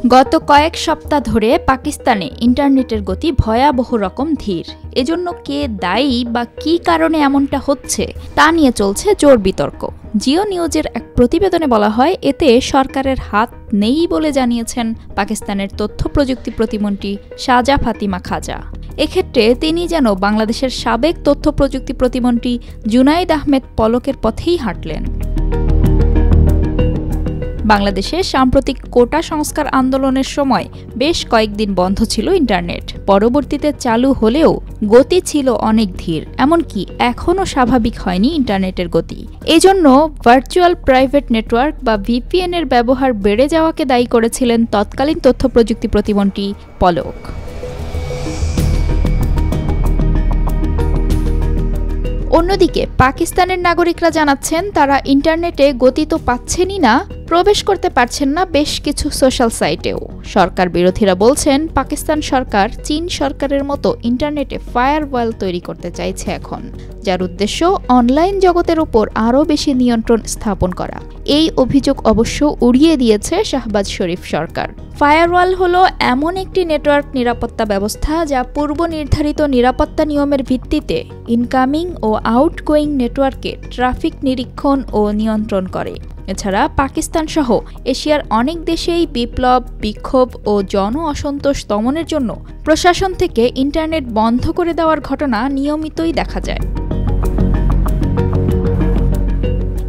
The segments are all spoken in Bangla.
গত কয়েক সপ্তাহ ধরে পাকিস্তানে ইন্টারনেটের গতি ভয়াবহ রকম ধীর। এজন্য কে দায়ী বা কী কারণে এমনটা হচ্ছে তা নিয়ে চলছে জোর বিতর্ক। জিও নিউজের এক প্রতিবেদনে বলা হয়, এতে সরকারের হাত নেই বলে জানিয়েছেন পাকিস্তানের তথ্য প্রযুক্তি প্রতিমন্ত্রী শাহজাহ ফাতিমা খাজা। এক্ষেত্রে তিনি যেন বাংলাদেশের সাবেক তথ্য প্রযুক্তি প্রতিমন্ত্রী জুনাইদ আহমেদ পলকের পথেই হাঁটলেন। বাংলাদেশে সাম্প্রতিক কোটা সংস্কার আন্দোলনের সময় বেশ কয়েকদিন বন্ধ ছিল ইন্টারনেট। পরবর্তীতে চালু হলেও গতি ছিল অনেক ধীর, এমনকি এখনও স্বাভাবিক হয়নি ইন্টারনেটের গতি। এজন্য ভার্চুয়াল প্রাইভেট নেটওয়ার্ক বা ভিপিএন এর ব্যবহার বেড়ে যাওয়াকে দায়ী করেছিলেন তৎকালীন তথ্য প্রযুক্তি প্রতিমন্ত্রী পলক। অন্যদিকে পাকিস্তানের নাগরিকরা জানাচ্ছেন, তারা ইন্টারনেটে গতি তো পাচ্ছেনই না, প্রবেশ করতে পারছেন না বেশ কিছু সোশ্যাল সাইটেও। সরকার বিরোধীরা বলছেন, পাকিস্তান সরকার চীন সরকারের মতো ইন্টারনেটে ফায়ারওয়াল তৈরি করতে চাইছে এখন, যার উদ্দেশ্য অনলাইন জগতের উপর আরও বেশি নিয়ন্ত্রণ স্থাপন করা। এই অভিযোগ অবশ্য উড়িয়ে দিয়েছে শাহবাজ শরীফ সরকার। ফায়ারওয়াল হলো এমন একটি নেটওয়ার্ক নিরাপত্তা ব্যবস্থা যা পূর্ব নির্ধারিত নিরাপত্তা নিয়মের ভিত্তিতে ইনকামিং ও আউটগোয়িং নেটওয়ার্কে ট্রাফিক নিরীক্ষণ ও নিয়ন্ত্রণ করে। এছাড়া পাকিস্তান সহ এশিয়ার অনেক দেশেই বিপ্লব, বিক্ষোভ ও জন অসন্তোষ দমনের জন্য প্রশাসন থেকে ইন্টারনেট বন্ধ করে দেওয়ার ঘটনা নিয়মিতই দেখা যায়।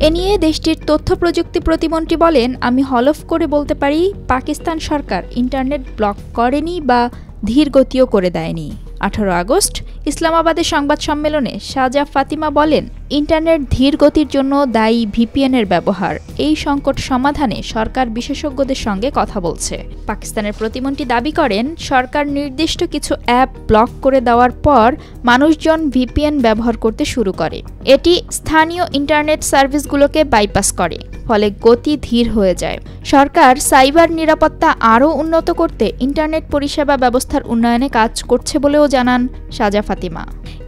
এ নিয়ে দেশটির তথ্য প্রযুক্তি প্রতিমন্ত্রী বলেন, আমি হলফ করে বলতে পারি, পাকিস্তান সরকার ইন্টারনেট ব্লক করেনি বা ধীর গতিও করে দেয়নি। 18 আগস্ট ইসলামাবাদে সংবাদ সম্মেলনে শাহজাহ ফাতিমা বলেন, ইন্টারনেট ধীর গতির জন্য দায়ী ভিপিএন এর ব্যবহার। এই সংকট সমাধানে সরকার বিশেষজ্ঞদের সঙ্গে কথা বলছে। পাকিস্তানের প্রতিমন্ত্রী দাবি করেন, সরকার নির্দিষ্ট কিছু অ্যাপ ব্লক করে দেওয়ার পর মানুষজন ভিপিএন ব্যবহার করতে শুরু করে। এটি স্থানীয় ইন্টারনেট সার্ভিসগুলোকে বাইপাস করে, ফলে গতি ধীর হয়ে যায়। সরকার সাইবার নিরাপত্তা আরও উন্নত করতে ইন্টারনেট পরিষেবা ব্যবস্থার উন্নয়নে কাজ করছে বলেও জানান শাহজাহ ফাতিমা।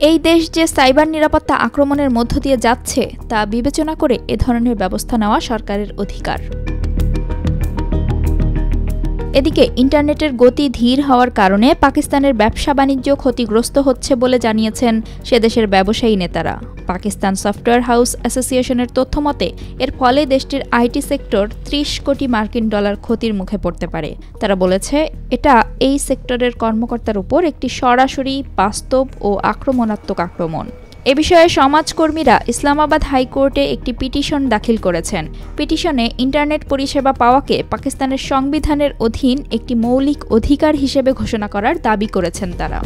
এই দেশ যে সাইবার নিরাপত্তা আক্রমণের মধ্য দিয়ে যাচ্ছে তা বিবেচনা করে এ ধরনের ব্যবস্থা নেওয়া সরকারের অধিকার। এদিকে ইন্টারনেটের গতি ধীর হওয়ার কারণে পাকিস্তানের ব্যবসা বাণিজ্য ক্ষতিগ্রস্ত হচ্ছে বলে জানিয়েছেন সেদেশের ব্যবসায়ী নেতারা। পাকিস্তান সফটওয়্যার হাউস অ্যাসোসিয়েশনের তথ্য মতে, এর ফলে দেশটির আইটি সেক্টর 30 কোটি মার্কিন ডলার ক্ষতির মুখে পড়তে পারে। তারা বলেছে, এটা এই সেক্টরের কর্মকর্তার উপর একটি সরাসরি, বাস্তব ও আক্রমণাত্মক আক্রমণ। এ বিষয়ে সমাজকর্মীরা ইসলামাবাদ হাইকোর্টে একটি পিটিশন দাখিল করেছেন। পিটিশনে ইন্টারনেট পরিষেবা পাওয়াকে পাকিস্তানের সংবিধানের অধীন একটি মৌলিক অধিকার হিসেবে ঘোষণা করার দাবি করেছেন তারা।